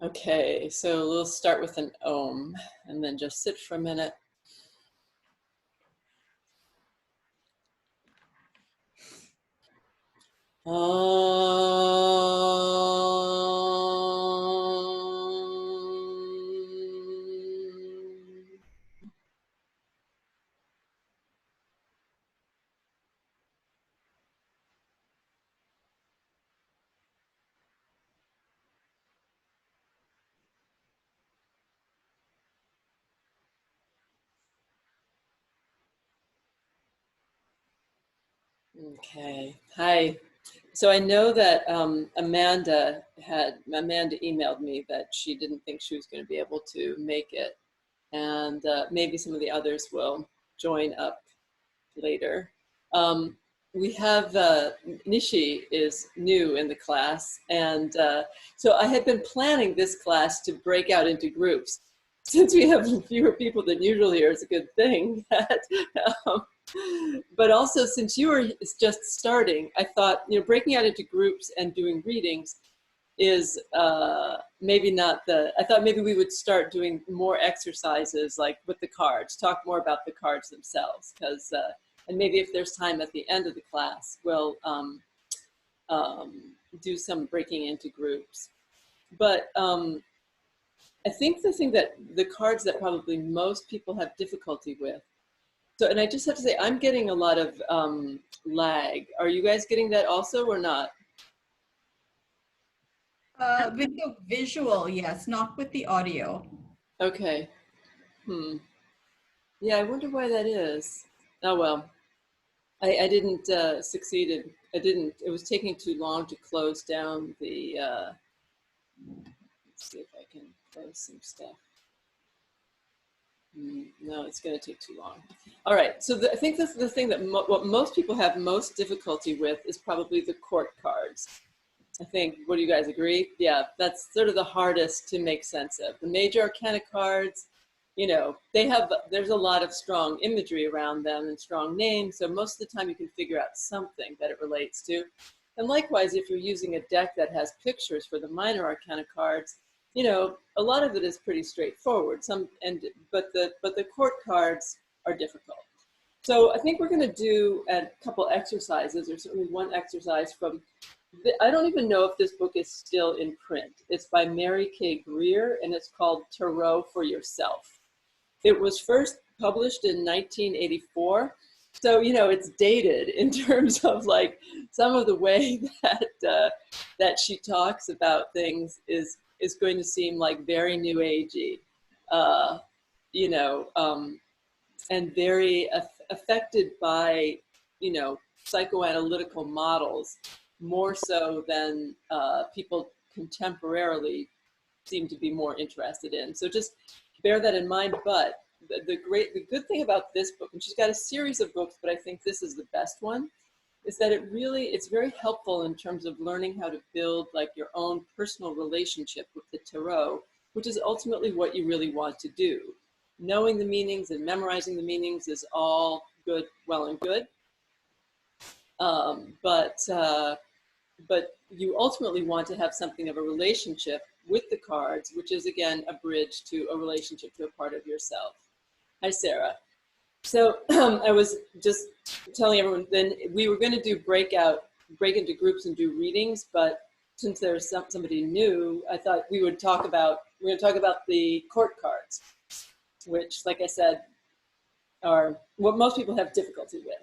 Okay, so we'll start with an Om and then just sit for a minute. Okay, hi. So I know that Amanda emailed me that she didn't think she was going to be able to make it, and maybe some of the others will join up later. Um, we have Nishi is new in the class, and so I had been planning this class to break out into groups. Since we have fewer people than usual here, it's a good thing. Um, but also, since you were just starting, I thought, breaking out into groups and doing readings is maybe not I thought maybe we would start doing more exercises like with the cards, talk more about the cards themselves, because, and maybe if there's time at the end of the class, we'll do some breaking into groups. But I think the thing that the cards that probably most people have difficulty with, so, and I just have to say, I'm getting a lot of lag. Are you guys getting that also or not? With the visual, yes, not with the audio. Okay. Yeah, I wonder why that is. Oh, well, I didn't succeed. I didn't, it was taking too long to close down the, let's see if I can close some stuff. No, it's going to take too long. All right, so I think the thing that what most people have most difficulty with is probably the court cards. I think, what do you guys agree? Yeah, that's sort of the hardest to make sense of. The major arcana cards, there's a lot of strong imagery around them and strong names, so most of the time you can figure out something that it relates to. And likewise, if you're using a deck that has pictures for the minor arcana cards, a lot of it is pretty straightforward. But the court cards are difficult. So I think we're going to do a couple exercises, or certainly one exercise from, I don't even know if this book is still in print. It's by Mary K. Greer, and it's called Tarot for Yourself. It was first published in 1984. So, it's dated in terms of like some of the way that she talks about things is going to seem like very new agey, uh, you know, um, and very affected by, psychoanalytical models more so than people contemporarily seem to be more interested in. So just bear that in mind. But the good thing about this book, and she's got a series of books, but I think this is the best one, is that it's very helpful in terms of learning how to build like your own personal relationship with the tarot, which is ultimately what you really want to do. Knowing the meanings and memorizing the meanings is all good, well and good. But you ultimately want to have something of a relationship with the cards, which is again a bridge to a relationship to a part of yourself. Hi, Sarah. So I was just telling everyone, then we were going to do break into groups and do readings, but since there's somebody new, I thought we're going to talk about the court cards, which, like I said, are what most people have difficulty with.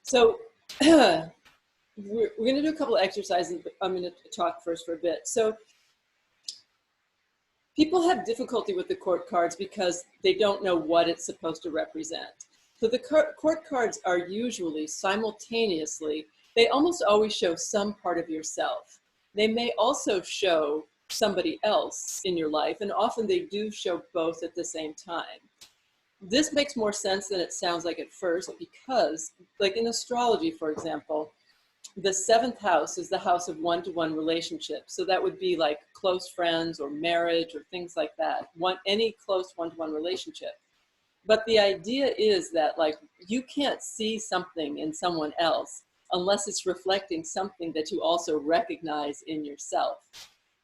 So we're going to do a couple of exercises, but I'm going to talk first for a bit. So people have difficulty with the court cards because they don't know what it's supposed to represent. So the court cards are usually simultaneously, they almost always show some part of yourself. They may also show somebody else in your life, and often they do show both at the same time. This makes more sense than it sounds like at first, because like in astrology, for example, the seventh house is the house of one-to-one relationships. So that would be like close friends or marriage or things like that. Any close one-to-one relationship. But the idea is that like you can't see something in someone else unless it's reflecting something that you also recognize in yourself.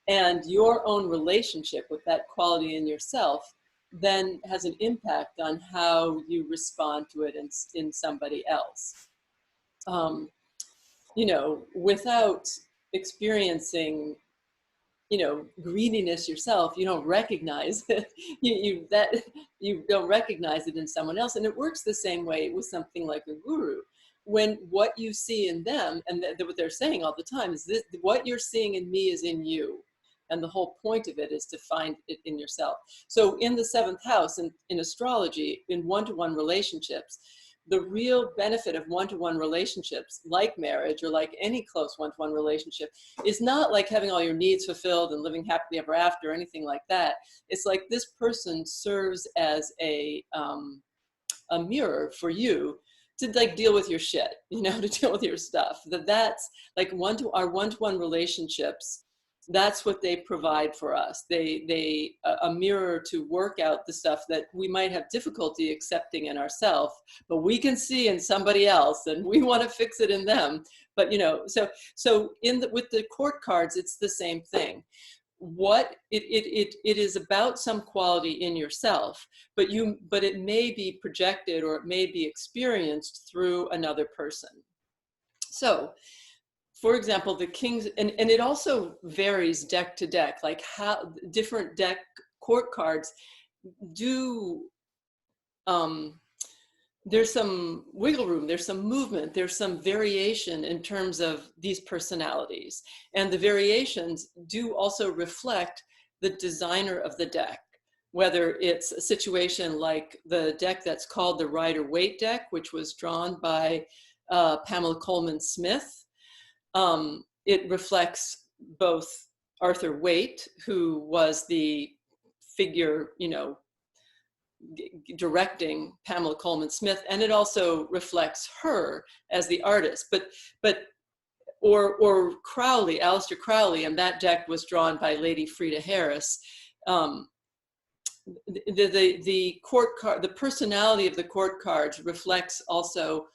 And your own relationship with that quality in yourself then has an impact on how you respond to it in somebody else. You know, without experiencing, you know, greediness yourself, you don't recognize it. You don't recognize it in someone else. And it works the same way with something like a guru. When what you see in them, and what they're saying all the time is this: what you're seeing in me is in you. And the whole point of it is to find it in yourself. So in the seventh house, in astrology, in one-to-one relationships, the real benefit of one-to-one relationships, like marriage or like any close one-to-one relationship, is not like having all your needs fulfilled and living happily ever after or anything like that. It's like this person serves as a mirror for you to like deal with your shit, you know, to deal with your stuff. That's like our one-to-one relationships. That's what they provide for us. They a mirror to work out the stuff that we might have difficulty accepting in ourselves, but we can see in somebody else, and we want to fix it in them. But you know, so with the court cards, it's the same thing. What it is about some quality in yourself, but it may be projected or it may be experienced through another person. So for example, the kings, and it also varies deck to deck, like how different deck court cards do, there's some wiggle room, there's some movement, there's some variation in terms of these personalities. And the variations do also reflect the designer of the deck, whether it's a situation like the deck that's called the Rider-Waite deck, which was drawn by Pamela Coleman Smith. It reflects both Arthur Waite, who was the figure, you know, directing Pamela Coleman Smith, and it also reflects her as the artist. Or Crowley, Aleister Crowley, and that deck was drawn by Lady Frida Harris. The court card, the personality of the court cards reflects also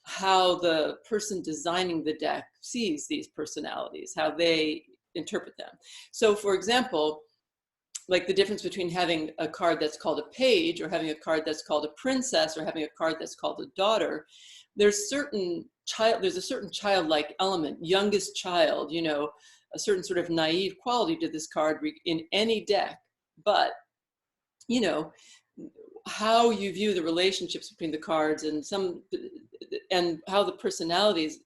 how the person designing the deck sees these personalities, how they interpret them. So for example, like the difference between having a card that's called a page or having a card that's called a princess or having a card that's called a daughter, there's a certain childlike element, youngest child, you know, a certain sort of naive quality to this card in any deck. But, you know, how you view the relationships between the cards and how the personalities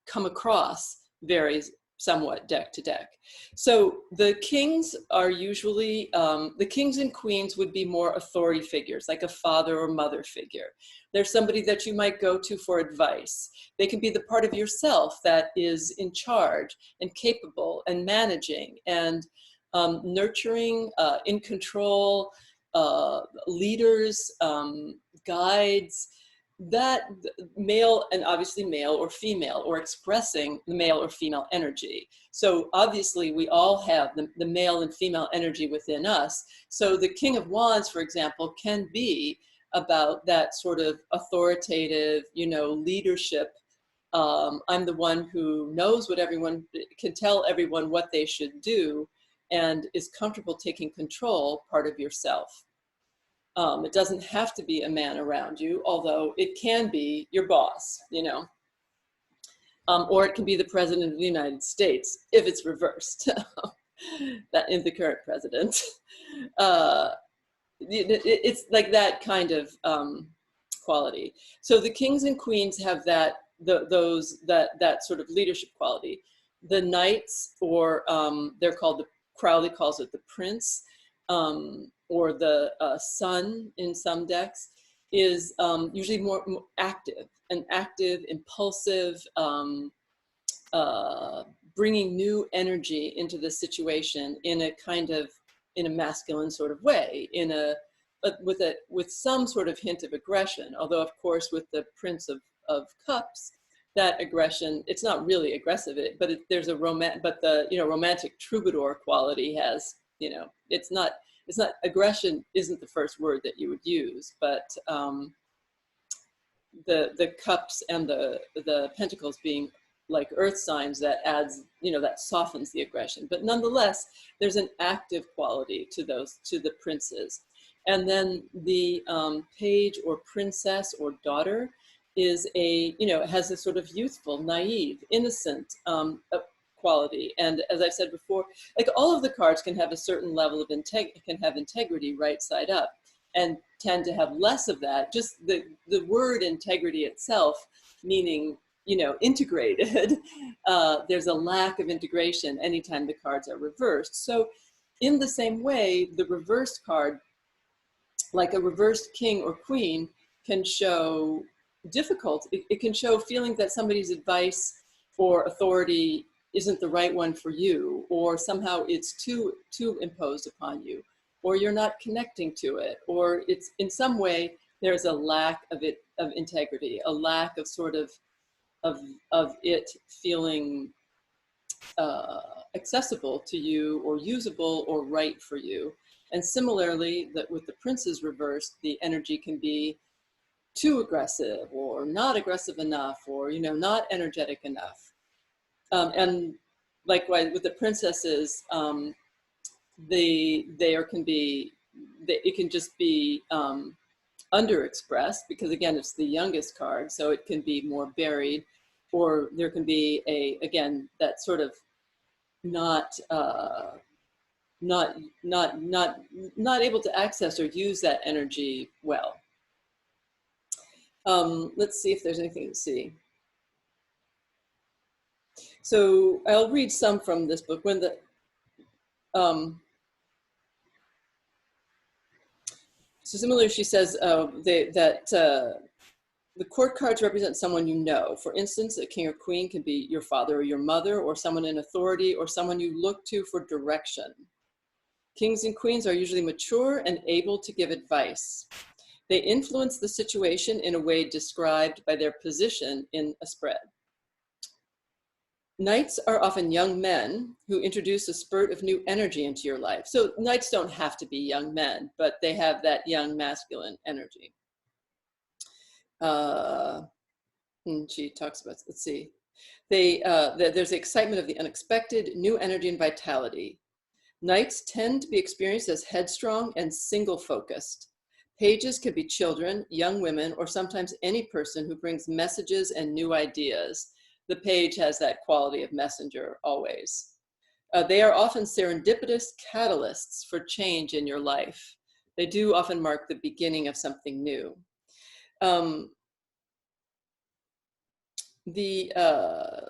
come across varies somewhat deck to deck. So the kings are usually, the kings and queens would be more authority figures, like a father or mother figure. They're somebody that you might go to for advice. They can be the part of yourself that is in charge and capable and managing and nurturing, in control, leaders, guides, that male, and obviously male or female, or expressing the male or female energy. So obviously we all have the male and female energy within us. So the King of Wands, for example, can be about that sort of authoritative, you know, leadership. I'm the one who knows what everyone, can tell everyone what they should do and is comfortable taking control, part of yourself. It doesn't have to be a man around you, although it can be your boss, you know, or it can be the president of the United States if it's reversed. That is the current president. It's like that kind of quality. So the kings and queens have that sort of leadership quality. The knights, or they're called, Crowley calls it the prince, or the sun in some decks, is usually more active, impulsive, bringing new energy into the situation in a masculine sort of way, with some sort of hint of aggression. Although of course with the Prince of Cups, that aggression, it's not really aggressive, but there's a romantic troubadour quality has, you know, it's not aggression isn't the first word that you would use, but the cups and the pentacles being like earth signs that adds, you know, that softens the aggression. But nonetheless, there's an active quality to those, to the princes. And then the page or princess or daughter is a, you know, it has a sort of youthful, naive, innocent quality. And as I've said before, like all of the cards can have a certain level of integrity right side up, and tend to have less of that. Just the word integrity itself, meaning, you know, integrated, there's a lack of integration anytime the cards are reversed. So in the same way, the reversed card, like a reversed king or queen, can show difficulty. It can show feeling that somebody's advice or authority isn't the right one for you, or somehow it's too imposed upon you, or you're not connecting to it, or it's in some way there's a lack of integrity, a lack of sort of it feeling accessible to you, or usable, or right for you. And similarly, that with the princes reversed, the energy can be too aggressive, or not aggressive enough, or, you know, not energetic enough. And likewise with the princesses, it can just be underexpressed, because again, it's the youngest card, so it can be more buried, or there can be again, that sort of not able to access or use that energy well. Let's see if there's anything to see. So I'll read some from this book. When the so similarly, she says that the court cards represent someone you know. For instance, a king or queen can be your father or your mother, or someone in authority, or someone you look to for direction. Kings and queens are usually mature and able to give advice. They influence the situation in a way described by their position in a spread. Knights are often young men who introduce a spurt of new energy into your life. So knights don't have to be young men, but they have that young masculine energy. She talks about, let's see, there's the excitement of the unexpected, new energy and vitality. Knights tend to be experienced as headstrong and single-focused. Pages can be children, young women, or sometimes any person who brings messages and new ideas. The page has that quality of messenger always. They are often serendipitous catalysts for change in your life. They do often mark the beginning of something new.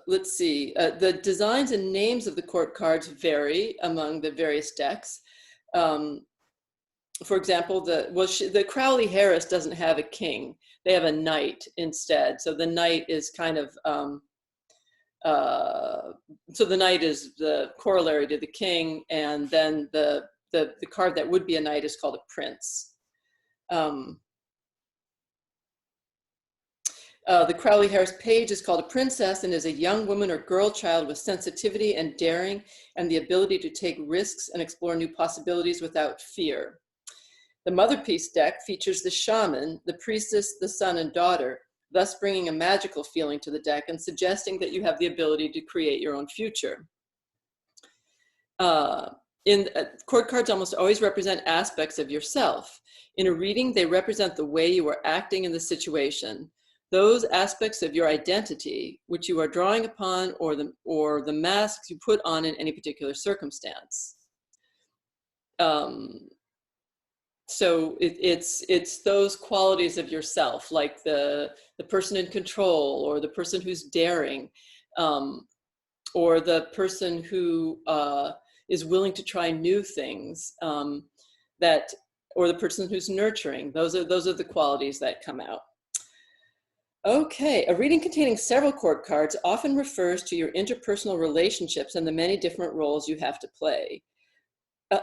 Let's see, the designs and names of the court cards vary among the various decks. For example, the Crowley-Harris doesn't have a king. They have a knight instead. So the knight is kind of, so the knight is the corollary to the king, and then the card that would be a knight is called a prince. The Crowley-Harris page is called a princess and is a young woman or girl child with sensitivity and daring and the ability to take risks and explore new possibilities without fear. The Mother Piece deck features the shaman, the priestess, the son and daughter, thus bringing a magical feeling to the deck and suggesting that you have the ability to create your own future. Court cards almost always represent aspects of yourself. In a reading, they represent the way you are acting in the situation. Those aspects of your identity, which you are drawing upon, or the masks you put on in any particular circumstance. So it's those qualities of yourself, like the person in control, or the person who's daring, or the person who is willing to try new things, or the person who's nurturing. Those are the qualities that come out. Okay, a reading containing several court cards often refers to your interpersonal relationships and the many different roles you have to play.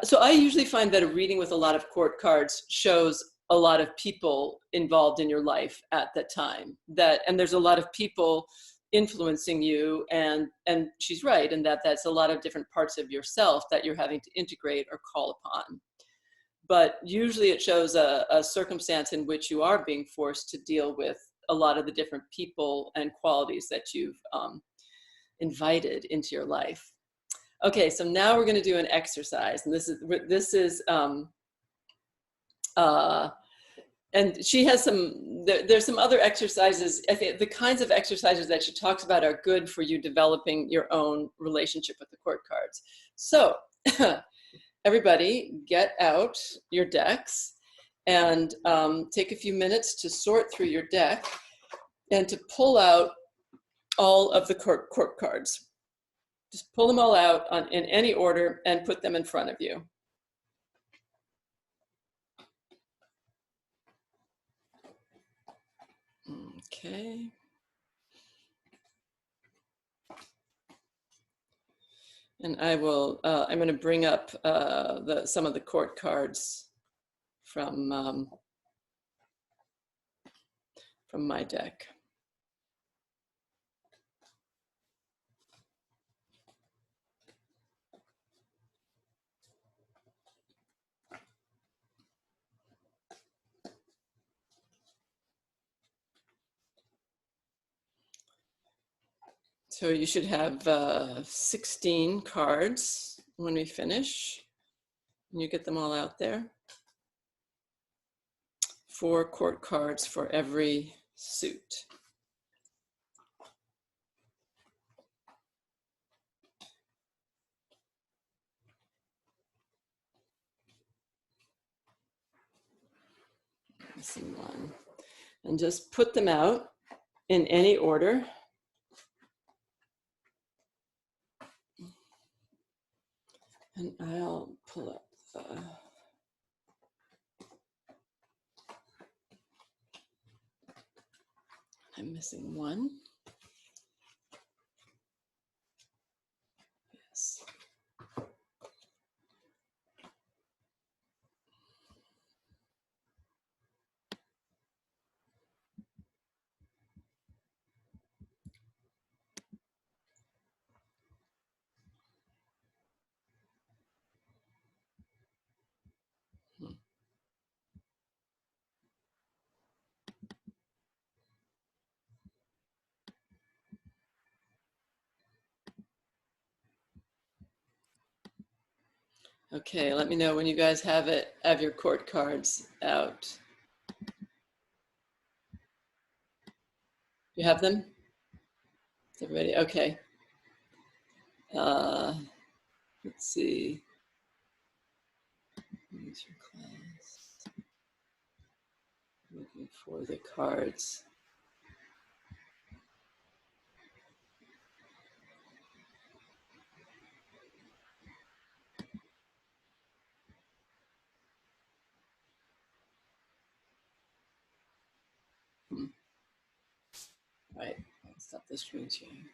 So I usually find that a reading with a lot of court cards shows a lot of people involved in your life at that time. And there's a lot of people influencing you, and she's right in that's a lot of different parts of yourself that you're having to integrate or call upon. But usually it shows a circumstance in which you are being forced to deal with a lot of the different people and qualities that you've invited into your life. Okay, so now we're going to do an exercise, and and she has there's some other exercises. I think the kinds of exercises that she talks about are good for you developing your own relationship with the court cards. So everybody get out your decks and take a few minutes to sort through your deck and to pull out all of the court cards. Just pull them all out in any order and put them in front of you. Okay. And I will, I'm going to bring up some of the court cards from my deck. So you should have 16 cards when we finish. And you get them all out there. 4 court cards for every suit. Missing one. And just put them out in any order. And I'll pull up I'm missing one. Yes. Okay, let me know when you guys have your court cards out. You have them? Is everybody okay? Let's see. Where's your class? Looking for the cards. Right, I'll stop the screen sharing.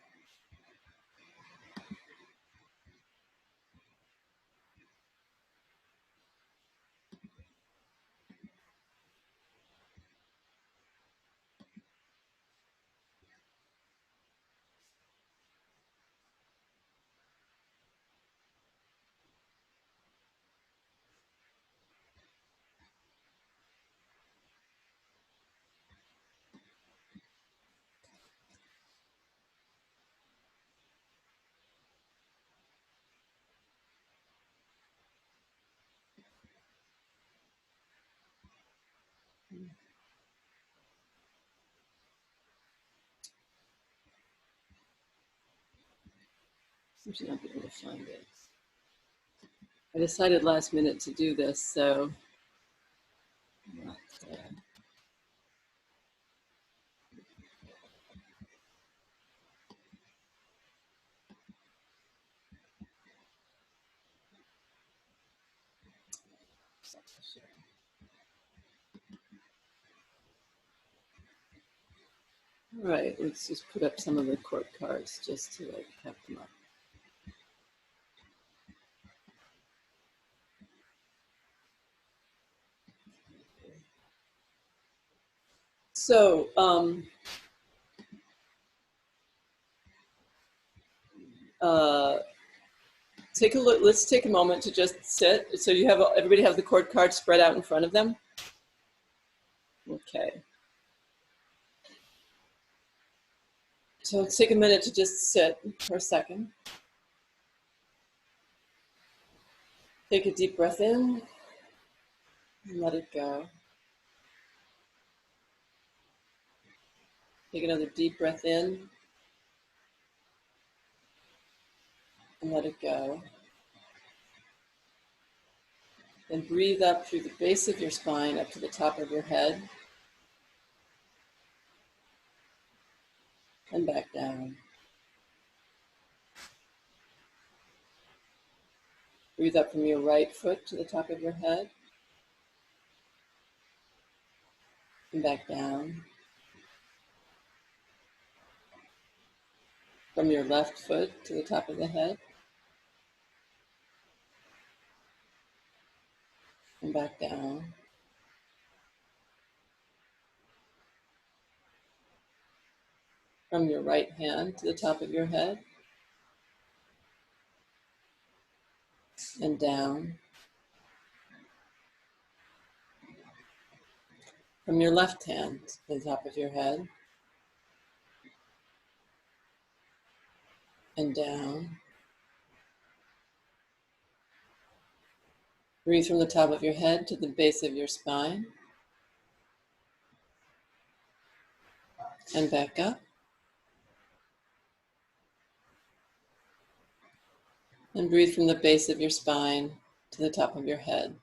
I should not be able to find it. I decided last minute to do this, so not, all right, let's just put up some of the court cards just to have them up. So, take a look. Let's take a moment to just sit. So you have everybody have the court cards spread out in front of them. Okay. So take a minute to just sit for a second. Take a deep breath in and let it go. Take another deep breath in and let it go. Then breathe up through the base of your spine up to the top of your head and back down. Breathe up from your right foot to the top of your head and back down. From your left foot to the top of the head and back down. From your right hand to the top of your head and down. From your left hand to the top of your head and down. Breathe from the top of your head to the base of your spine and back up. And breathe from the base of your spine to the top of your head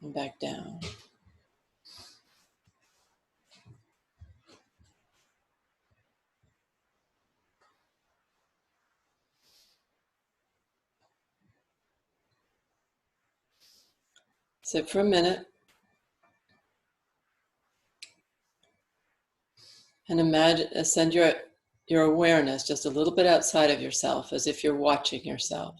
and back down. Sit for a minute and imagine, send your awareness just a little bit outside of yourself, as if you're watching yourself.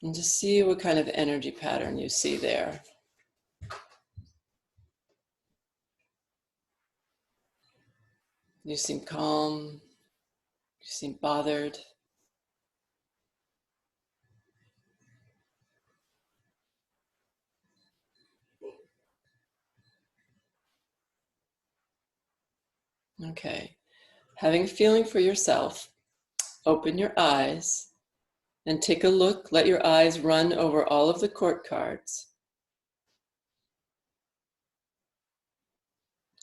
And just see what kind of energy pattern you see there. You seem calm, you seem bothered. Okay, having a feeling for yourself, open your eyes and take a look. Let your eyes run over all of the court cards.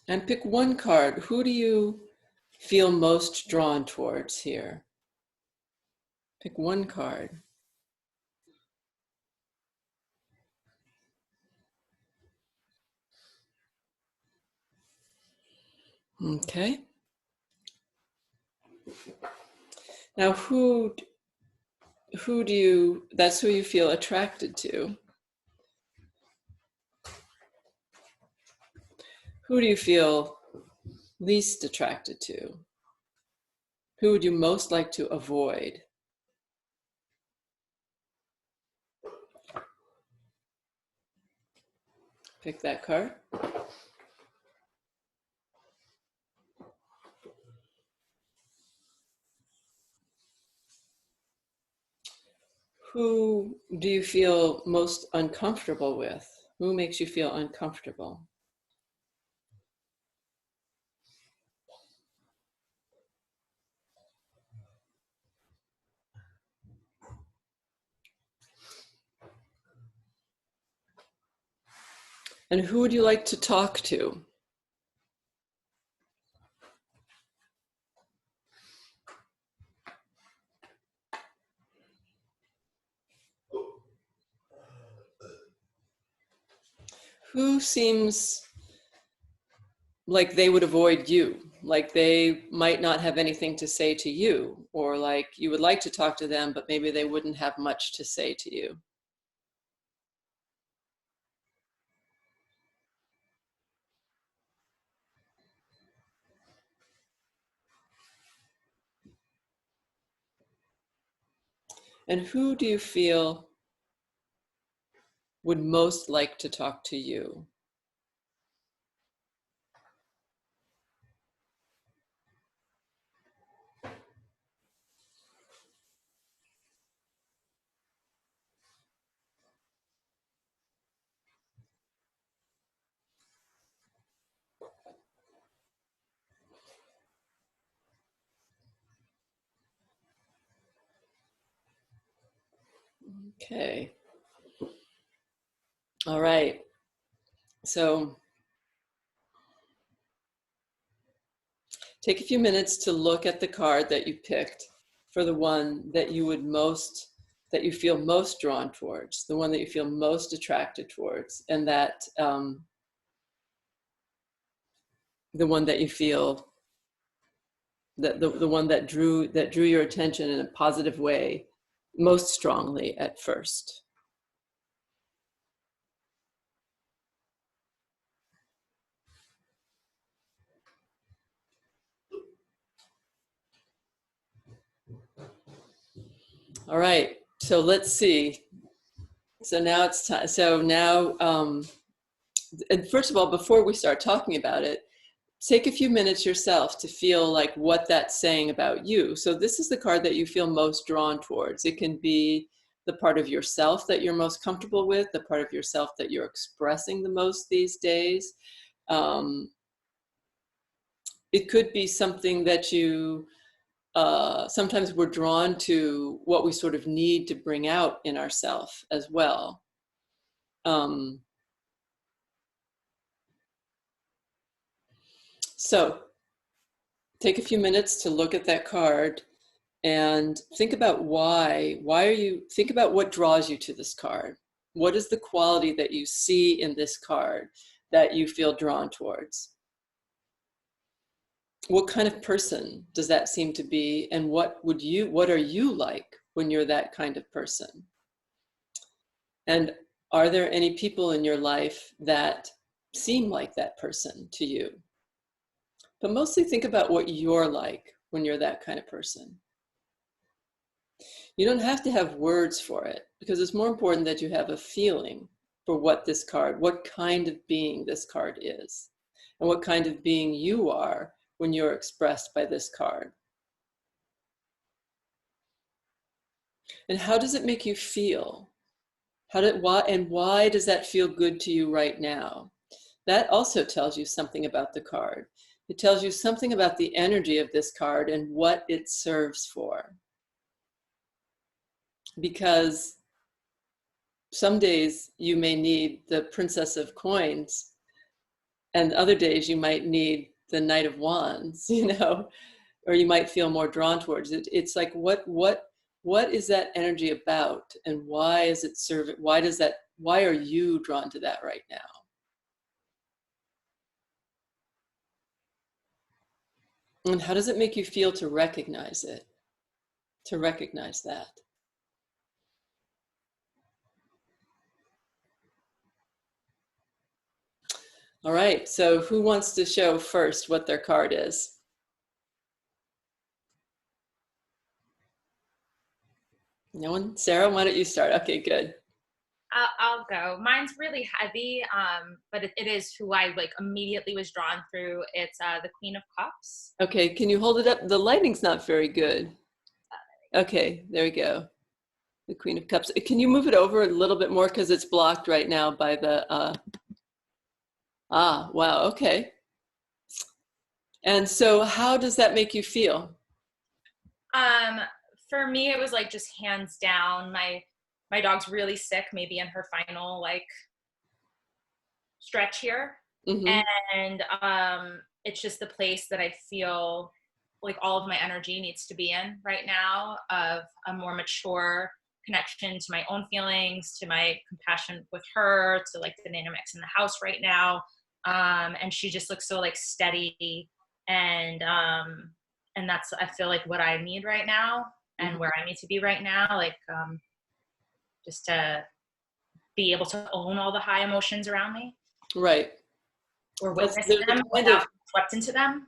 And pick one card. Who do you feel most drawn towards here? Pick one card. Okay. Now that's who you feel attracted to. Who do you feel least attracted to? Who would you most like to avoid? Pick that card. Who do you feel most uncomfortable with? Who makes you feel uncomfortable? And who would you like to talk to? Who seems like they would avoid you, like they might not have anything to say to you, or like you would like to talk to them, but maybe they wouldn't have much to say to you? And who do you feel would most like to talk to you? Okay. All right. So take a few minutes to look at the card that you picked for the one that you would most, that you feel most drawn towards, the one that you feel most attracted towards, and that the one that you feel that the one that drew your attention in a positive way most strongly at first. All right, so let's see. So now it's time. So now, and first of all, before we start talking about it, take a few minutes yourself to feel like what that's saying about you. So this is the card that you feel most drawn towards. It can be the part of yourself that you're most comfortable with, the part of yourself that you're expressing the most these days. It could be something that you, sometimes we're drawn to what we sort of need to bring out in ourselves as well. So take a few minutes to look at that card and think about think about what draws you to this card. What is the quality that you see in this card that you feel drawn towards? What kind of person does that seem to be? And what are you like when you're that kind of person? And are there any people in your life that seem like that person to you? But mostly think about what you're like when you're that kind of person. You don't have to have words for it, because it's more important that you have a feeling for what kind of being this card is, and what kind of being you are when you're expressed by this card. And how does it make you feel? Why does that feel good to you right now? That also tells you something about the card. It tells you something about the energy of this card and what it serves for. Because some days you may need the Princess of Coins, and other days you might need the Knight of Wands, or you might feel more drawn towards it. It's like, what is that energy about, and why is it serving? Why are you drawn to that right now? And how does it make you feel to recognize it? To recognize that? All right, so who wants to show first what their card is? No one? Sarah, why don't you start? Okay, good. I'll go. Mine's really heavy, but it is who I like immediately was drawn through. It's the Queen of Cups. Okay, can you hold it up? The lighting's not very good. Okay, there we go. The Queen of Cups. Can you move it over a little bit more, because it's blocked right now by the, wow, okay. And so how does that make you feel? For me, it was like just hands down. My dog's really sick, maybe in her final like stretch here. Mm-hmm. And it's just the place that I feel like all of my energy needs to be in right now, of a more mature connection to my own feelings, to my compassion with her, to like the dynamics in the house right now. And she just looks so like steady, and that's, I feel like, what I need right now, and where I need to be right now, like just to be able to own all the high emotions around me. Right. Or witness them without being swept into them.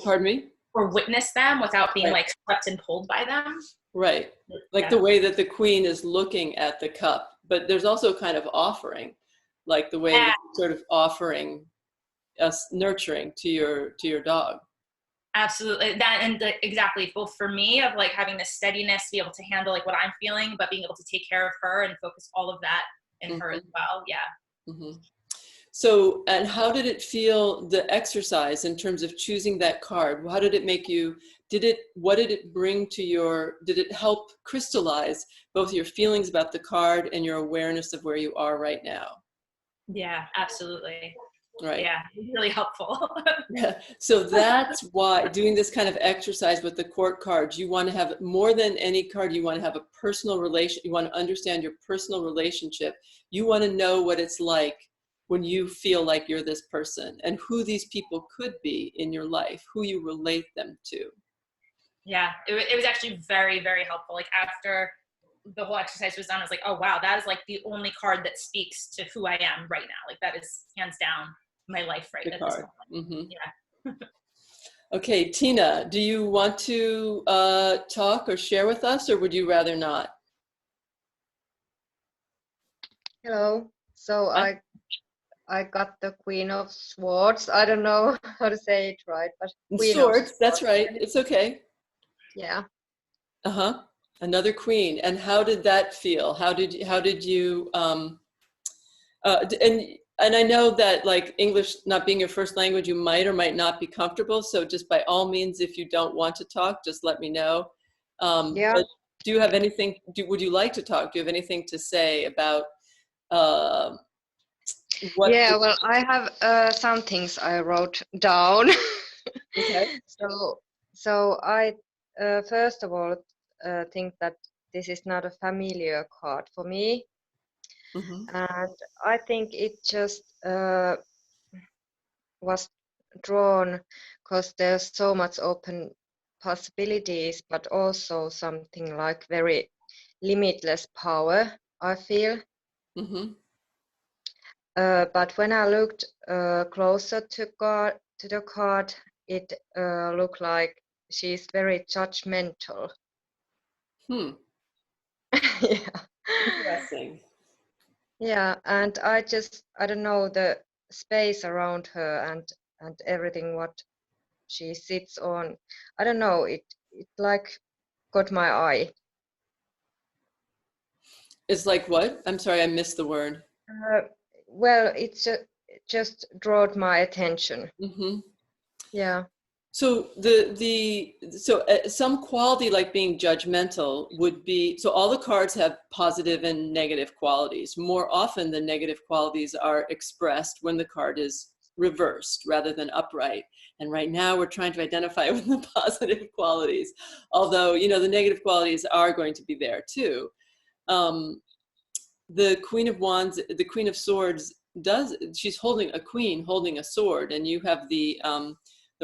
Pardon me? Or witness them without being like swept and pulled by them. Right. Like the way that the Queen is looking at the cup, but there's also kind of offering, like the way that sort of offering us nurturing to your dog. Absolutely. That, and exactly, both for me of like having the steadiness to be able to handle like what I'm feeling, but being able to take care of her and focus all of that in her as well. Yeah. So, and how did it feel, the exercise in terms of choosing that card? How did it make you, what did it bring to did it help crystallize both your feelings about the card and your awareness of where you are right now? Yeah, absolutely. Right. Yeah, really helpful. Yeah. So that's why doing this kind of exercise with the court cards, you want to have more than any card, you want to have a personal relation. You want to understand your personal relationship. You want to know what it's like when you feel like you're this person and who these people could be in your life, who you relate them to. Yeah, it was actually very, very helpful. Like after the whole exercise was done, I was like, oh wow, that is like the only card that speaks to who I am right now. Like that is hands down my life right The at this card. moment. Mm-hmm. Yeah. Okay, Tina, do you want to talk or share with us, or would you rather not? Hello. So Hi. I got the Queen of Swords. I don't know how to say it right, but Queen of Swords, that's Swords. right. It's okay. Yeah. Uh-huh. Another queen. And how did that feel? How did you and I know that like English not being your first language, you might or might not be comfortable. So just by all means, if you don't want to talk, just let me know. Yeah. But do you have anything, would you like to talk? Do you have anything to say about uh, what? Yeah, well, I have some things I wrote down. Okay. So I first of all think that this is not a familiar card for me, Mm-hmm. and I think it just was drawn because there's so much open possibilities, but also something like very limitless power, I feel. Mm-hmm. But when I looked closer to the card, it looked like she's very judgmental. Hmm. Yeah. Interesting. Yeah, and I don't know the space around her and everything what she sits on. I don't know, it like got my eye. It's like what? I'm sorry, I missed the word. Well, it just drawed my attention. Mm-hmm. Yeah. So some quality like being judgmental would be, so all the cards have positive and negative qualities. More often the negative qualities are expressed when the card is reversed rather than upright. And right now we're trying to identify with the positive qualities, although you know the negative qualities are going to be there too. The Queen of Wands, the Queen of Swords she's holding a queen holding a sword, and you have the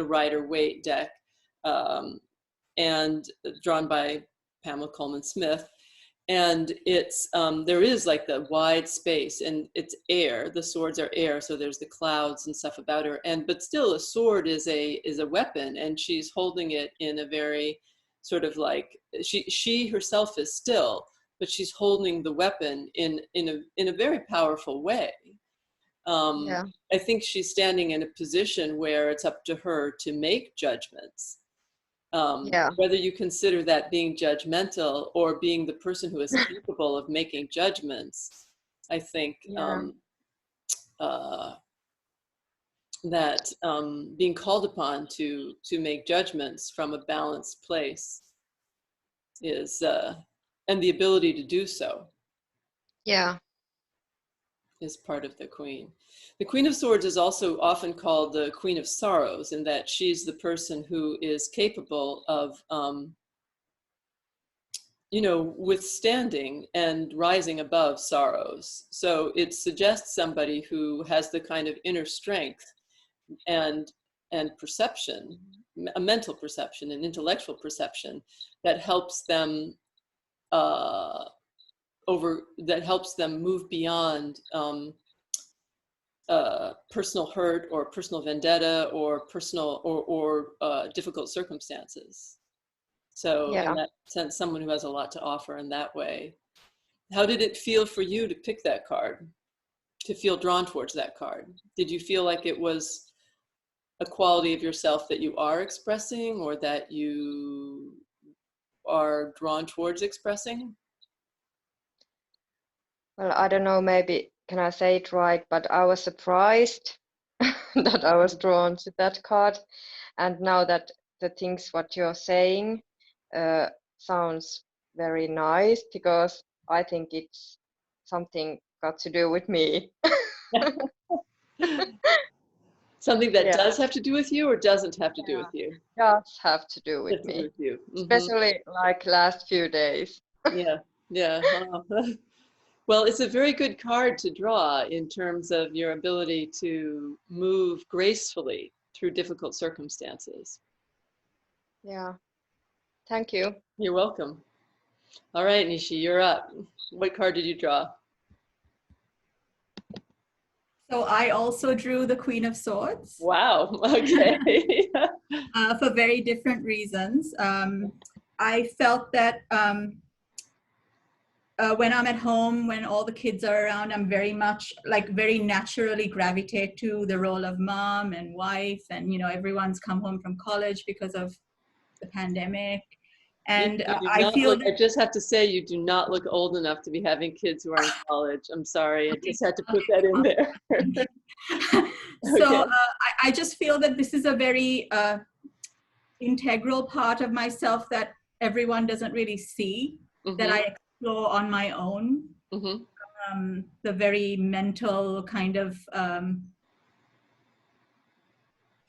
Rider-Waite deck, and drawn by Pamela Coleman Smith. And it's there is like the wide space, and it's air. The swords are air, so there's the clouds and stuff about her. And but still, a sword is a weapon, and she's holding it in a very sort of like she herself is still, but she's holding the weapon in a very powerful way. Yeah. I think she's standing in a position where it's up to her to make judgments. Yeah. Whether you consider that being judgmental or being the person who is capable of making judgments, I think Yeah. that being called upon to make judgments from a balanced place is, and the ability to do so, Yeah. is part of the queen. The Queen of Swords is also often called the Queen of Sorrows, in that she's the person who is capable of withstanding and rising above sorrows. So it suggests somebody who has the kind of inner strength and perception, a mental perception, an intellectual perception that helps them that helps them move beyond personal hurt or personal vendetta or personal or difficult circumstances. So in Yeah. that sense, someone who has a lot to offer in that way. How did it feel for you to pick that card, to feel drawn towards that card? Did you feel like it was a quality of yourself that you are expressing, or that you are drawn towards expressing? Well, I don't know, maybe can I say it right? But I was surprised that I was drawn to that card. And now that the things what you're saying sounds very nice, because I think it's something got to do with me. Something that Yeah. does have to do with you or doesn't have to do with you? Does have to do with Has to do me, with you. especially like last few days. Yeah, yeah. Well, it's a very good card to draw in terms of your ability to move gracefully through difficult circumstances. Yeah, thank you. You're welcome. All right, Nishi, you're up. What card did you draw? So I also drew the Queen of Swords. Wow, okay. For very different reasons. I felt that when I'm at home, when all the kids are around, I'm very much like very naturally gravitate to the role of mom and wife, and you know, everyone's come home from college because of the pandemic. And You do I not feel look, I just have to say, you do not look old enough to be having kids who are in college. I'm sorry, I just had to put that in there. so Okay. I just feel that this is a very integral part of myself that everyone doesn't really see, that I explore on my own. The very mental kind of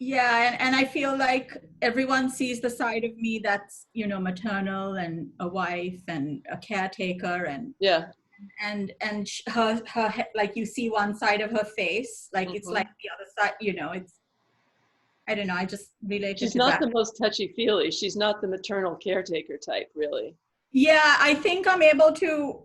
yeah, and I feel like everyone sees the side of me that's, you know, maternal and a wife and a caretaker, and Yeah. and her like you see one side of her face, like it's like the other side, you know, it's, I don't know, I just related She's to not that. the most touchy-feely. She's not the maternal caretaker type, really. Yeah, I think I'm able to,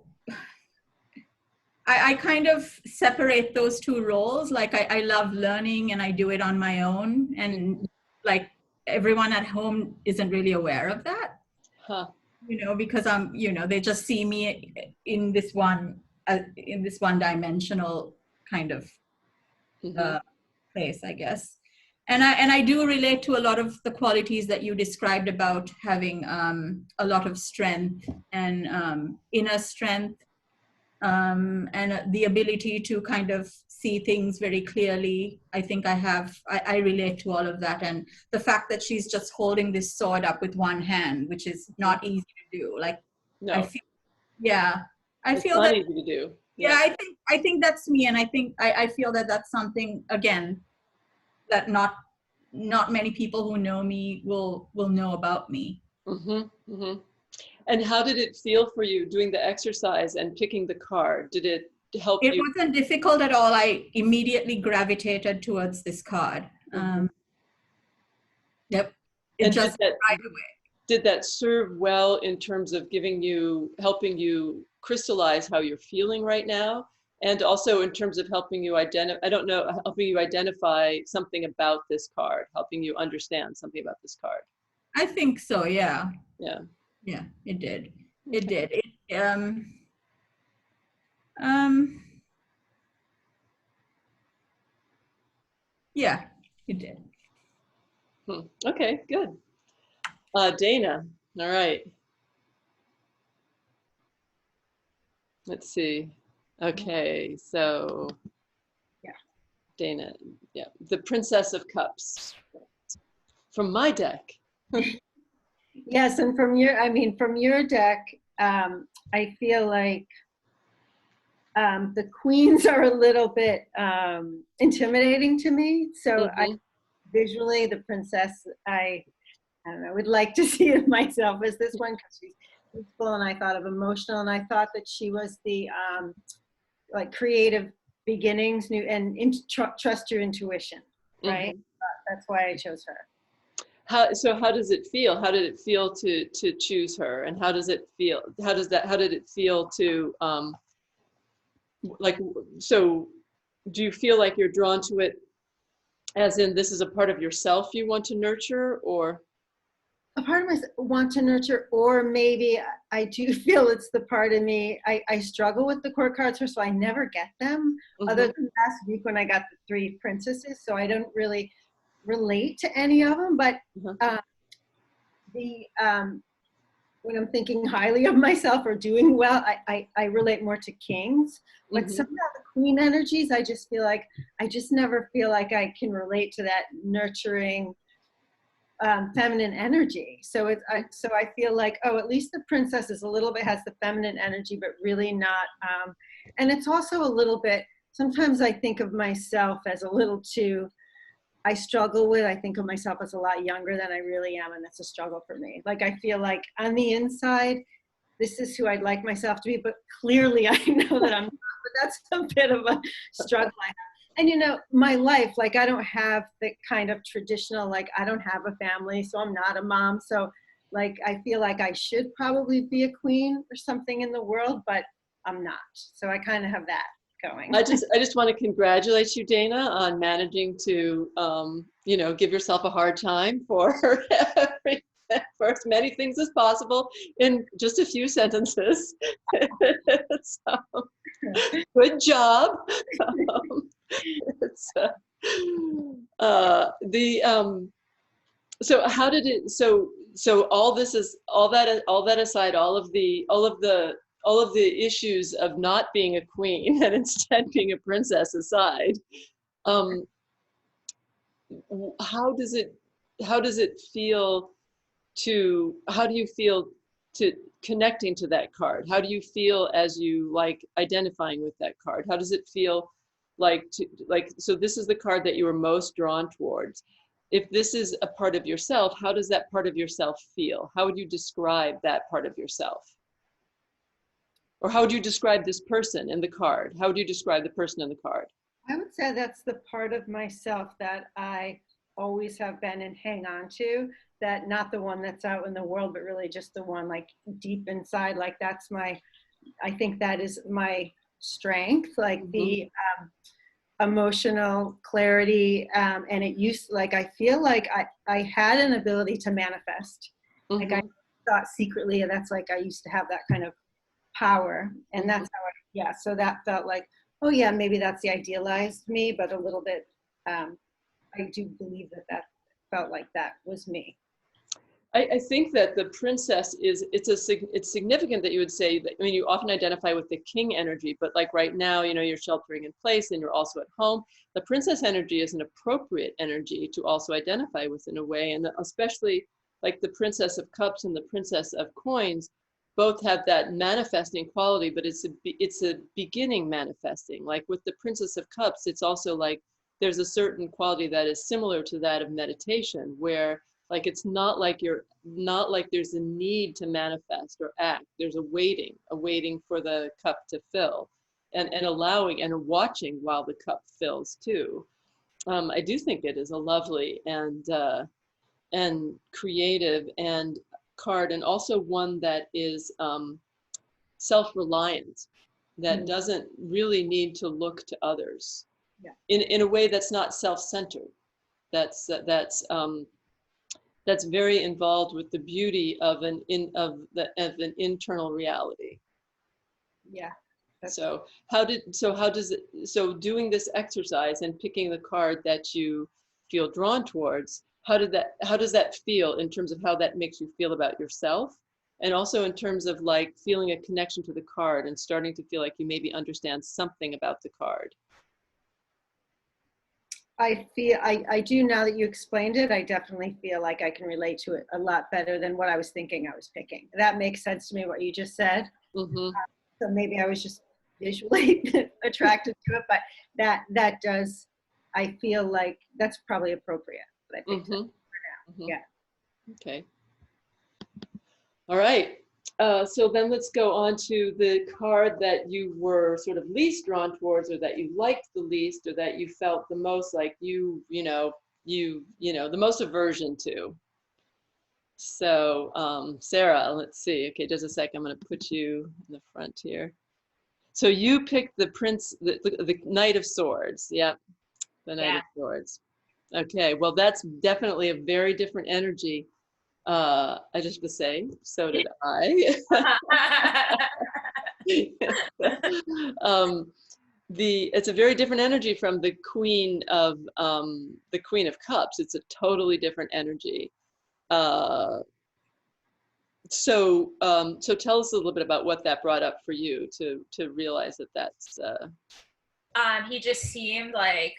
I kind of separate those two roles. Like I love learning and I do it on my own. And like everyone at home isn't really aware of that, you know, because I'm, you know, they just see me in this one dimensional kind of place, I guess. And I do relate to a lot of the qualities that you described about having a lot of strength and inner strength, and the ability to kind of see things very clearly. I think I relate to all of that. And the fact that she's just holding this sword up with one hand, which is not easy to do. Like, No, I feel, yeah, I it's feel not that, easy to do. yeah, I think that's me. And I think, I feel that that's something, again, that not many people who know me will know about me. And how did it feel for you doing the exercise and picking the card? Did it help It you? wasn't difficult at all. I immediately gravitated towards this card. Yep. It And just right away. did that serve well in terms of helping you crystallize how you're feeling right now? And also in terms of helping you identify something about this card, helping you understand something about this card? I think so, yeah. Yeah. Yeah, it did. Okay. It did. Yeah, it did. Okay, good. Dana, all right. Let's see. Okay, so yeah, Dana, yeah, the Princess of Cups from my deck. Yes, and from your deck, I feel like the queens are a little bit intimidating to me. So visually, the princess, I don't know, would like to see it myself as this one, because she's peaceful, and I thought of emotional, and I thought that she was the like creative beginnings, new and trust your intuition, right? That's why I chose her. How does it feel? How did it feel to choose her? And how does it feel? How did it feel to like, so do you feel like you're drawn to it as in this is a part of yourself you want to nurture, or? A part of myself want to nurture, or maybe I do feel it's the part of me, I struggle with the court cards, so I never get them, other than last week when I got the 3 princesses, so I don't really relate to any of them, but when I'm thinking highly of myself or doing well, I relate more to kings. But Mhm. somehow the queen energies, I just feel like, I just never feel like I can relate to that nurturing, feminine energy. So so I feel like, oh, at least the princess is a little bit, has the feminine energy, but really not. And it's also a little bit, sometimes I think of myself as a little too, I struggle with, I think of myself as a lot younger than I really am, and that's a struggle for me. Like, I feel like on the inside, this is who I'd like myself to be, but clearly I know that I'm not, but that's a bit of a struggle I have. And you know, my life, like, I don't have the kind of traditional, like, I don't have a family, so I'm not a mom. So like, I feel like I should probably be a queen or something in the world, but I'm not. So I kind of have that going. I just want to congratulate you, Dana, on managing to, you know, give yourself a hard time for for as many things as possible in just a few sentences. So, good job. It's, so how did it? So all this is all that aside, all of the issues of not being a queen and instead being a princess aside, how does it feel to, how do you feel to connecting to that card? How do you feel as you like identifying with that card? How does it feel like so this is the card that you were most drawn towards. If this is a part of yourself, how does that part of yourself feel? How would you describe that part of yourself? Or how would you describe this person in the card? How would you describe the person in the card? I would say that's the part of myself that I always have been and hang on to, that not the one that's out in the world, but really just the one like deep inside. Like, that's my, I think that is my strength, like the emotional clarity. And it used, like, I feel like I had an ability to manifest. Like, I thought secretly, and that's like, I used to have that kind of power, and that's how yeah, so that felt like, oh yeah, maybe that's the idealized me, but a little bit, I do believe that felt like that was me. I think that the princess is, it's significant that you would say that, I mean, you often identify with the king energy, but like right now, you know, you're sheltering in place and you're also at home. The princess energy is an appropriate energy to also identify with in a way, and especially like the Princess of Cups and the Princess of Coins both have that manifesting quality, but it's a beginning manifesting. Like with the Princess of Cups, it's also like there's a certain quality that is similar to that of meditation, where like it's not like there's a need to manifest or act. There's a waiting for the cup to fill, and allowing and watching while the cup fills too. I do think it is a lovely and creative and card, and also one that is self-reliant, that doesn't really need to look to others in a way that's not self-centered. That's very involved with the beauty of an internal reality. Yeah. So doing this exercise and picking the card that you feel drawn towards, how does that feel in terms of how that makes you feel about yourself, and also in terms of like feeling a connection to the card and starting to feel like you maybe understand something about the card? I feel, I do, now that you explained it, I definitely feel like I can relate to it a lot better than what I was thinking I was picking. That makes sense to me, what you just said. So maybe I was just visually attracted to it, but that does, I feel like that's probably appropriate. But I think for now. Yeah. Okay. All right. So then let's go on to the card that you were sort of least drawn towards, or that you liked the least, or that you felt the most like you know, the most aversion to. So Sarah, let's see. Okay, just a sec. I'm going to put you in the front here. So you picked the Knight of Swords. Yep, the Knight of Swords. Okay, well, that's definitely a very different energy. I just was saying, so did I. It's a very different energy from the Queen of Cups. It's a totally different energy. So so tell us a little bit about what that brought up for you to realize that that's He just seemed like,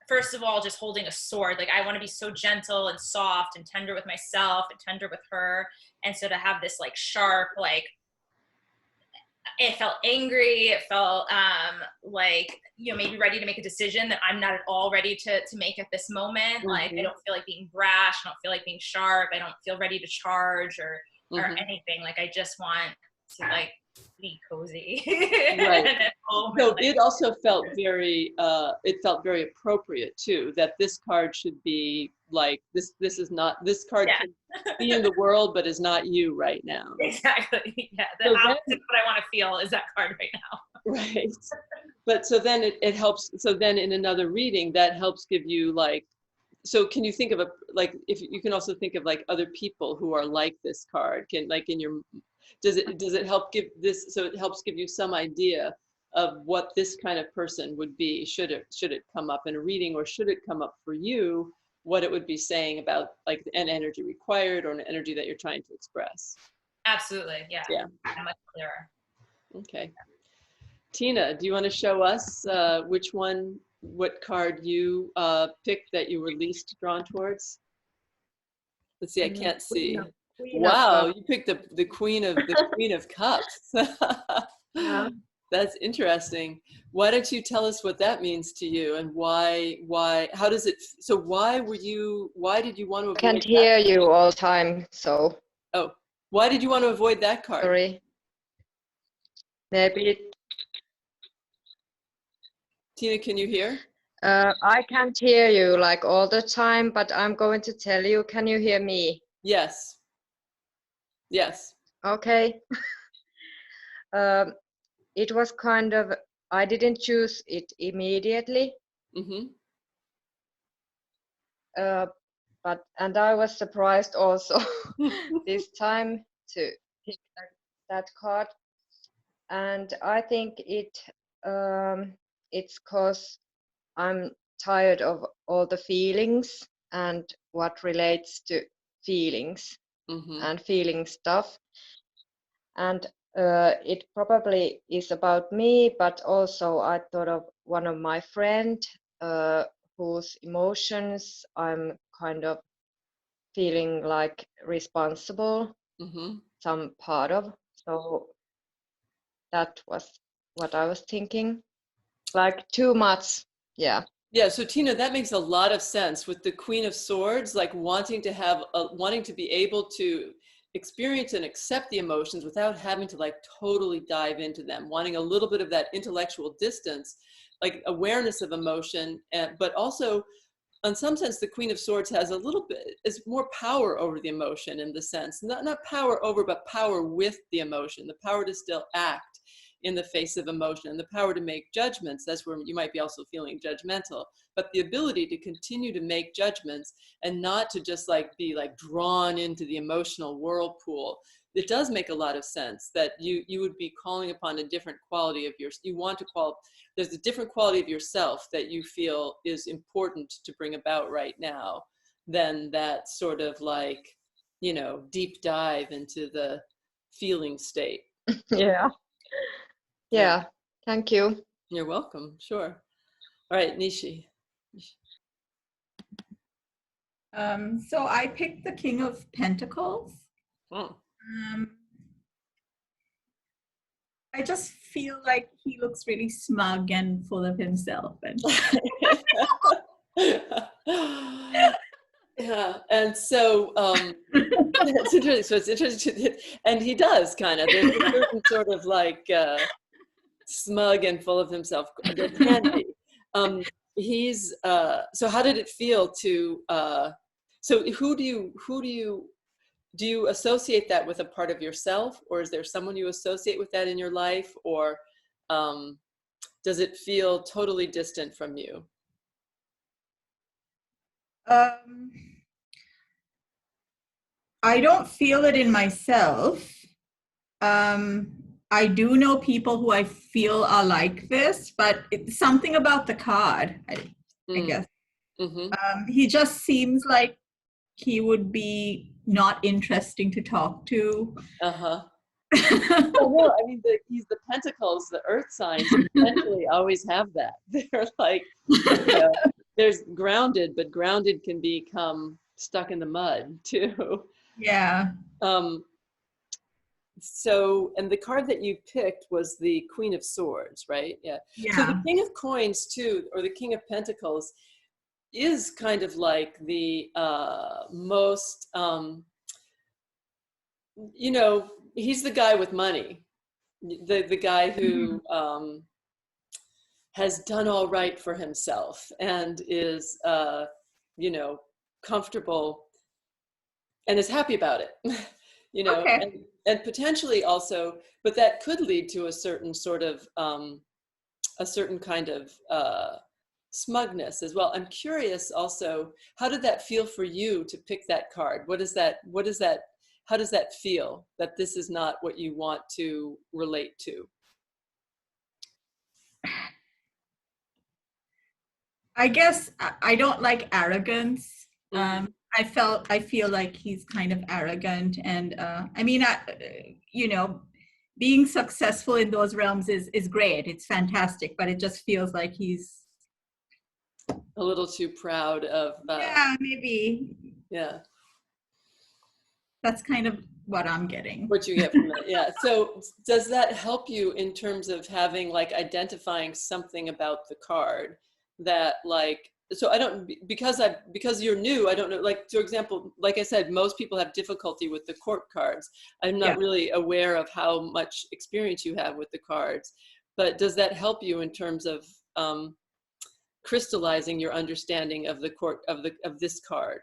first of all, just holding a sword. Like, I want to be so gentle and soft and tender with myself and tender with her. And so to have this like sharp, like, it felt angry. It felt like, you know, maybe ready to make a decision that I'm not at all ready to make at this moment. Like, I don't feel like being brash. I don't feel like being sharp. I don't feel ready to charge or anything. Like, I just want to like be cozy. right. So like, it also felt very appropriate too, that this card should be like this is not, this card yeah. can be in the world but is not you right now. Exactly. Yeah. The So opposite of what I want to feel is that card right now. Right. But so then it helps, so then in another reading that helps give you like, so can you think of like, if you can also think of like other people who are like this card, can like in your, does it help give this, so it helps give you some idea of what this kind of person would be, should it come up in a reading, or should it come up for you, what it would be saying about like an energy required or an energy that you're trying to express? Absolutely. Yeah. Yeah. Much clearer. Okay. Tina, do you want to show us what card you picked that you were least drawn towards? Let's see, I can't see. Wow, you picked the Queen of Cups. Yeah. That's interesting. Why don't you tell us what that means to you, and why, how does it, so why did you want to avoid I can't hear you all the time, so. Oh, why did you want to avoid that card? Sorry. Maybe. Tina, can you hear? I can't hear you like all the time, but I'm going to tell you, can you hear me? Yes. Yes. Okay. It was kind of, I didn't choose it immediately. And I was surprised also this time to pick that card. And I think it's because I'm tired of all the feelings and what relates to feelings and feeling stuff. And it probably is about me, but also I thought of one of my friends whose emotions I'm kind of feeling like responsible, some part of. So that was what I was thinking. Like too much, yeah. Yeah, so Tina, that makes a lot of sense with the Queen of Swords, like wanting to be able to experience and accept the emotions without having to like totally dive into them, wanting a little bit of that intellectual distance, like awareness of emotion, but also in some sense, the Queen of Swords has a little bit, is more power over the emotion in the sense, not power over, but power with the emotion, the power to still act in the face of emotion, and the power to make judgments. That's where you might be also feeling judgmental, but the ability to continue to make judgments and not to just like be like drawn into the emotional whirlpool. It does make a lot of sense that you would be calling upon a different quality of there's a different quality of yourself that you feel is important to bring about right now than that sort of like, you know, deep dive into the feeling state. Yeah, thank you. You're welcome, sure. All right, Nishi. So I picked the King of Pentacles. Oh. I just feel like he looks really smug and full of himself. Yeah, and so it's interesting. So it's interesting, and he does kind of. There's a certain sort of like smug and full of himself. There can be. He's so. How did it feel to? So who do you associate that with a part of yourself, or is there someone you associate with that in your life, or does it feel totally distant from you? I don't feel it in myself. I do know people who I feel are like this, but it's something about the card, I guess. He just seems like he would be not interesting to talk to. Uh-huh. Well, I mean, he's the Pentacles, the Earth signs essentially always have that. They're like, you know, there's grounded, but grounded can become stuck in the mud too. Yeah. So, and the card that you picked was the Queen of Swords, right? Yeah. So the Yeah. King of Coins too, or the King of Pentacles, is kind of like the most, you know, he's the guy with money, the guy who has done all right for himself and is, you know, comfortable and is happy about it, you know, Okay. and potentially also, but that could lead to a certain sort of, a certain kind of smugness as well. I'm curious also, how did that feel for you to pick that card? What is that, how does that feel that this is not what you want to relate to? I guess I don't like arrogance. Mhm. I feel like he's kind of arrogant, and I mean, you know, being successful in those realms is great. It's fantastic, but it just feels like he's A little too proud of, yeah, maybe yeah. that's kind of what I'm getting. What you get from that, yeah. So does that help you in terms of having, like, identifying something about the card that, like, so I don't, because you're new, I don't know, like, for example, like I said, most people have difficulty with the court cards. I'm Yeah. not really aware of how much experience you have with the cards, but does that help you in terms of crystallizing your understanding of the court, of this card?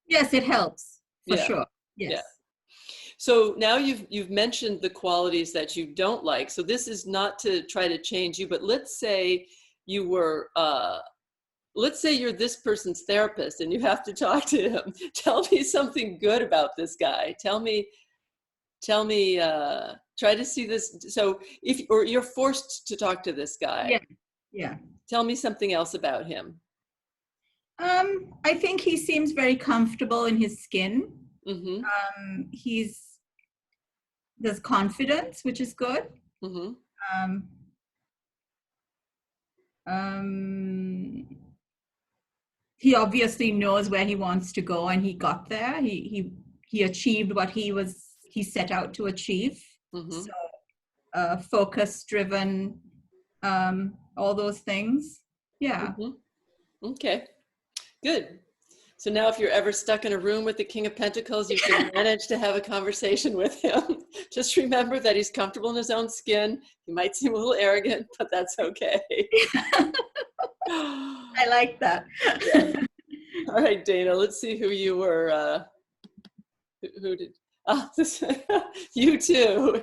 Yes, it helps for Yeah, sure. yeah. Yes. So now you've mentioned the qualities that you don't like. So this is not to try to change you, but let's say you were, let's say you're this person's therapist and you have to talk to him. Tell me something good about this guy. Tell me, try to see this. So or you're forced to talk to this guy, Yeah. Yeah. tell me something else about him. I think he seems very comfortable in his skin. Mm-hmm. There's confidence, which is good. Mm-hmm. Um, um, he obviously knows where he wants to go, and he got there. He achieved what he set out to achieve. Mm-hmm. So, focus driven, all those things. Yeah. Mm-hmm. Okay, good. So now if you're ever stuck in a room with the King of Pentacles, you can manage to have a conversation with him. Just remember that he's comfortable in his own skin. He might seem a little arrogant, but that's okay. I like that. Yeah. All right, Dana, let's see who you were. Who did? Oh, you too.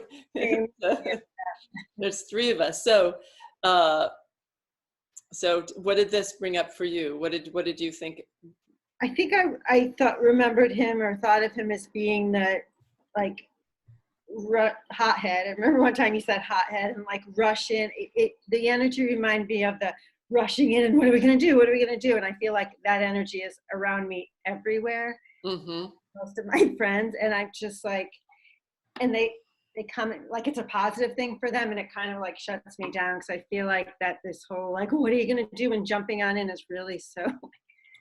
There's three of us. So, so what did this bring up for you? What did you think? I think I remembered him or thought of him as being the, like, hothead. I remember one time he said hothead and, like, rush in. The energy reminded me of the rushing in and what are we going to do? What are we going to do? And I feel like that energy is around me everywhere. Mm-hmm. Most of my friends, and I'm just like, and they come like it's a positive thing for them, and it kind of like shuts me down because I feel like that this whole, like, what are you going to do, and jumping on in is really so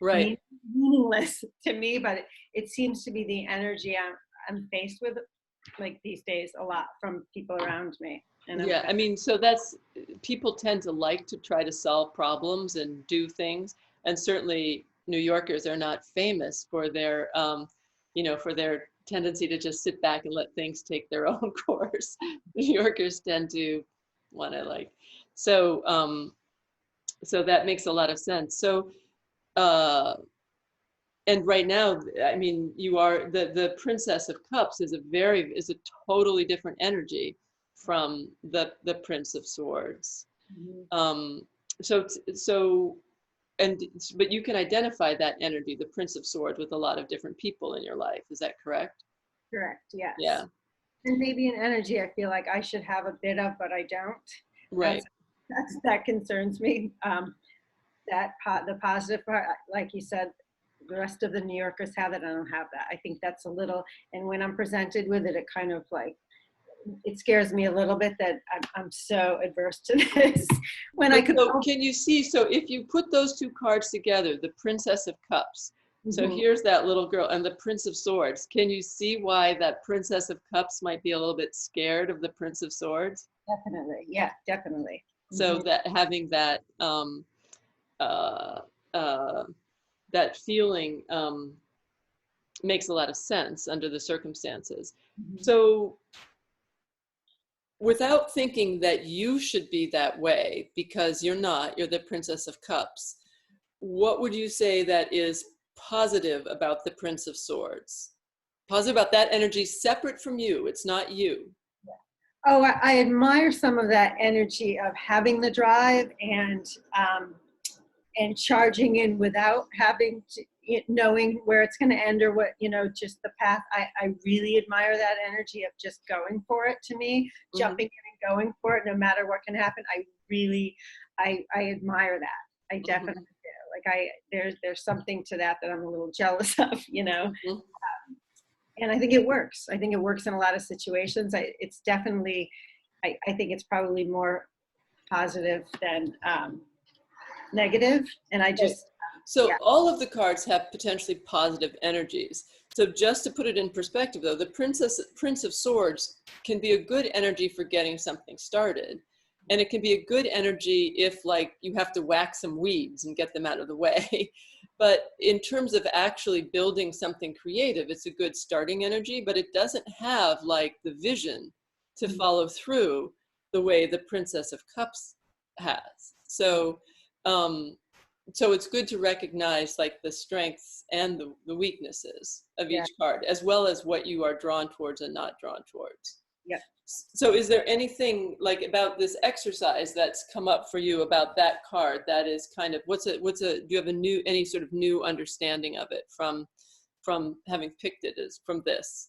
Right. meaningless to me, but it seems to be the energy I'm faced with, like, these days a lot from people around me. And yeah, I mean, so that's, people tend to like to try to solve problems and do things, and certainly New Yorkers are not famous for their, you know, for their tendency to just sit back and let things take their own course. New Yorkers tend to want to, like, so so that makes a lot of sense. So and right now, I mean, you are the Princess of Cups is a totally different energy from the Prince of Swords. Mhm. So but you can identify that energy, the Prince of Swords, with a lot of different people in your life. Is that correct? Correct, yes. Yeah. And maybe an energy I feel like I should have a bit of, but I don't. Right. That concerns me. The positive part, like you said, the rest of the New Yorkers have that. I don't have that. I think that's a little, and when I'm presented with it, it kind of like, it scares me a little bit that I'm so adverse to this. When I could. So can you see, so if you put those two cards together, the Princess of Cups, so here's that little girl and the Prince of Swords. Can you see why that Princess of Cups might be a little bit scared of the Prince of Swords? Definitely, yeah, definitely. So that having that that feeling makes a lot of sense under the circumstances. So without thinking that you should be that way, because you're not, you're the Princess of Cups, what would you say that is positive about the Prince of Swords? Positive about that energy separate from you, it's not you. Oh, I admire some of that energy of having the drive and charging in without having to, knowing where it's going to end or what, just the path. I really admire that energy of just going for it. To me, jumping in and going for it, no matter what can happen. I admire that. I definitely do. Like there's something to that I'm a little jealous of, and I think it works. I think it works in a lot of situations. It's definitely, I think it's probably more positive than negative. And I just. So all of the cards have potentially positive energies. So just to put it in perspective though, the Prince of Swords can be a good energy for getting something started. And it can be a good energy if like you have to whack some weeds and get them out of the way. But in terms of actually building something creative, it's a good starting energy, but it doesn't have like the vision to follow through the way the Princess of Cups has. So, so it's good to recognize like the strengths and the weaknesses of each card, as well as what you are drawn towards and not drawn towards. Yeah. So is there anything like about this exercise that's come up for you about that card that is kind of, do you have any sort of new understanding of it from having picked it as from this?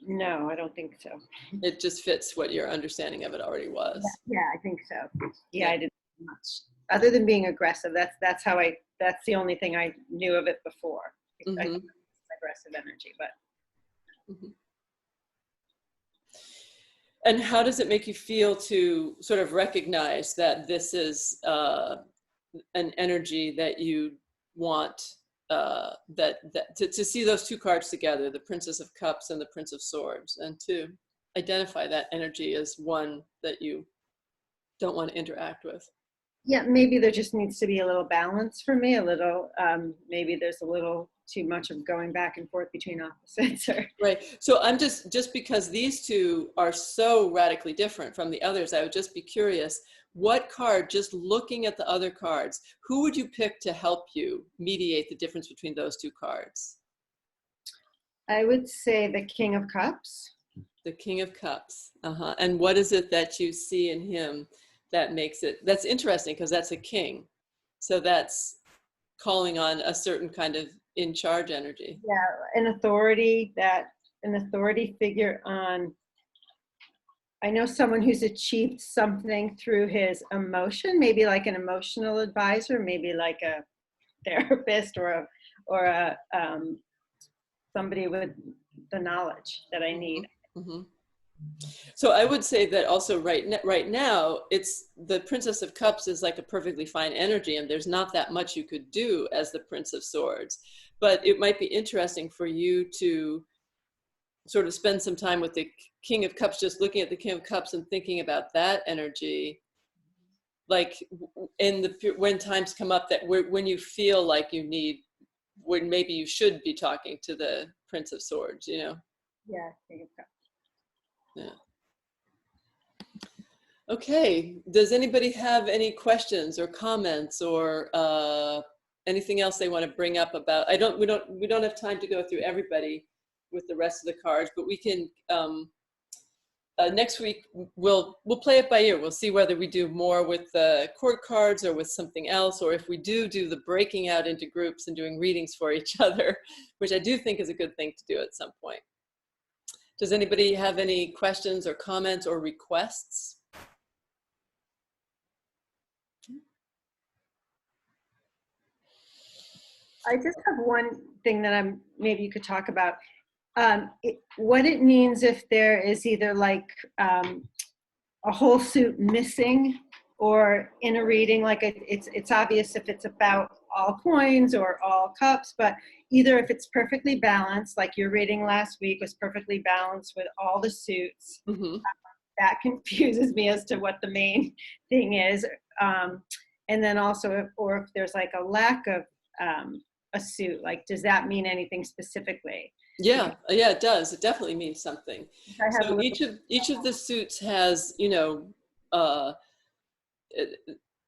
No, I don't think so. It just fits what your understanding of it already was. Yeah, I think so. Yeah, I didn't much other than being aggressive. That's the only thing I knew of it before. I think it's aggressive energy, but. And how does it make you feel to sort of recognize that this is an energy that you want, to see those two cards together, the Princess of Cups and the Prince of Swords, and to identify that energy as one that you don't want to interact with? Yeah, maybe there just needs to be a little balance for me, maybe there's a little too much of going back and forth between opposites. Right. So I'm just because these two are so radically different from the others, I would just be curious, what card, just looking at the other cards, who would you pick to help you mediate the difference between those two cards? I would say the King of Cups. The King of Cups. And what is it that you see in him that makes it, that's interesting because that's a king. So that's calling on a certain kind of in charge energy. Yeah, an authority figure on, I know someone who's achieved something through his emotion, maybe like an emotional advisor, maybe like a therapist or a somebody with the knowledge that I need. So I would say that also right now, it's the Princess of Cups is like a perfectly fine energy, and there's not that much you could do as the Prince of Swords. But it might be interesting for you to sort of spend some time with the King of Cups, just looking at the King of Cups and thinking about that energy. Like when times come up that when you feel like you need, when maybe you should be talking to the Prince of Swords, Yeah, King of Cups. Yeah. Okay. Does anybody have any questions or comments or anything else they want to bring up about? We don't have time to go through everybody with the rest of the cards, but we can next week we'll play it by ear. We'll see whether we do more with the court cards or with something else, or if we do the breaking out into groups and doing readings for each other, which I do think is a good thing to do at some point. Does anybody have any questions or comments or requests? I just have one thing that maybe you could talk about. What it means if there is either like a whole suit missing, or in a reading, like it's obvious if it's about all coins or all cups, but either if it's perfectly balanced, like your reading last week was perfectly balanced with all the suits. Mm-hmm. That confuses me as to what the main thing is. And then also, or if there's like a lack of a suit, like, does that mean anything specifically? Yeah, yeah, it does. It definitely means something. I have So each of the suits has, you know,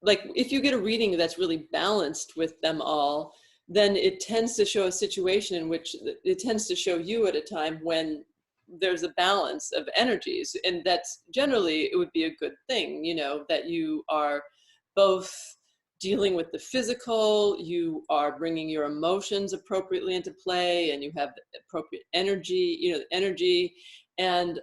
like if you get a reading that's really balanced with them all, then it tends to show a situation in which it tends to show you at a time when there's a balance of energies, and that's generally, it would be a good thing, you know, that you are both dealing with the physical, you are bringing your emotions appropriately into play, and you have appropriate energy, you know, energy, and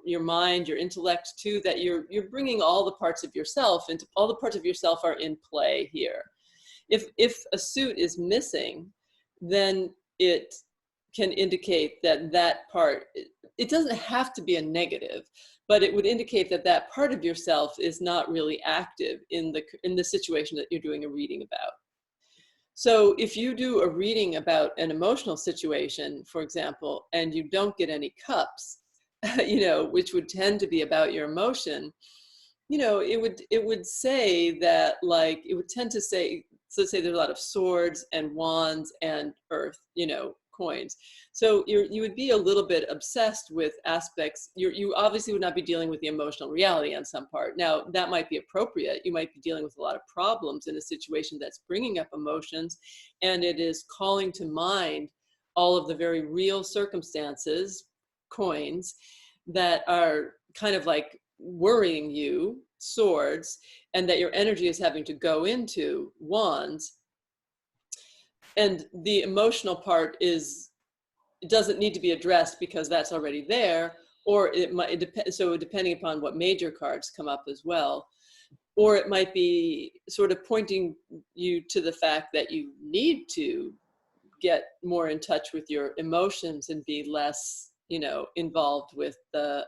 your mind, your intellect too, that you're bringing all the parts of yourself into, all the parts of yourself are in play here. If a suit is missing, then it can indicate that that part, it doesn't have to be a negative, but it would indicate that that part of yourself is not really active in the situation that you're doing a reading about. So if you do a reading about an emotional situation, for example, and you don't get any cups, you know, which would tend to be about your emotion, you know, it would say that, like, it would tend to say, so say there's a lot of swords and wands and earth, you know, coins. So you would be a little bit obsessed with aspects. You obviously would not be dealing with the emotional reality on some part. Now, that might be appropriate. You might be dealing with a lot of problems in a situation that's bringing up emotions, and it is calling to mind all of the very real circumstances, coins, that are kind of like worrying you, swords, and that your energy is having to go into wands. And the emotional part is, it doesn't need to be addressed because that's already there, or it might depend, so depending upon what major cards come up as well, or it might be sort of pointing you to the fact that you need to get more in touch with your emotions and be less, you know, involved with the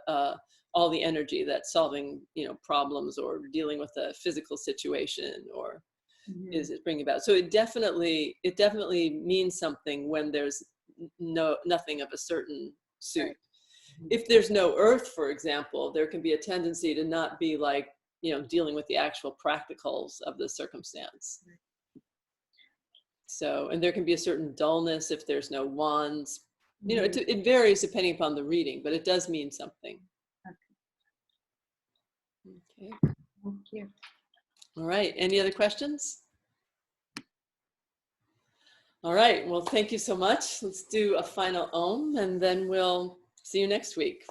all the energy that's solving, you know, problems or dealing with a physical situation, or is it bringing about. So it definitely means something when there's nothing of a certain suit. If there's no earth, for example, there can be a tendency to not be, like, you know, dealing with the actual practicals of the circumstance. So, and there can be a certain dullness if there's no wands. You know, it varies depending upon the reading, but it does mean something. Okay. Thank you. All right. Any other questions? All right. Well, thank you so much. Let's do a final Om, and then we'll see you next week.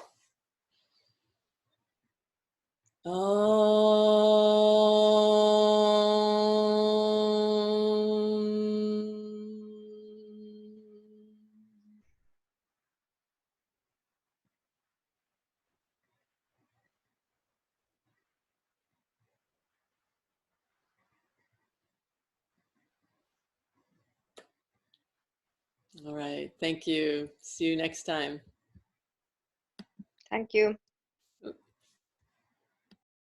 All right. Thank you. See you next time. Thank you.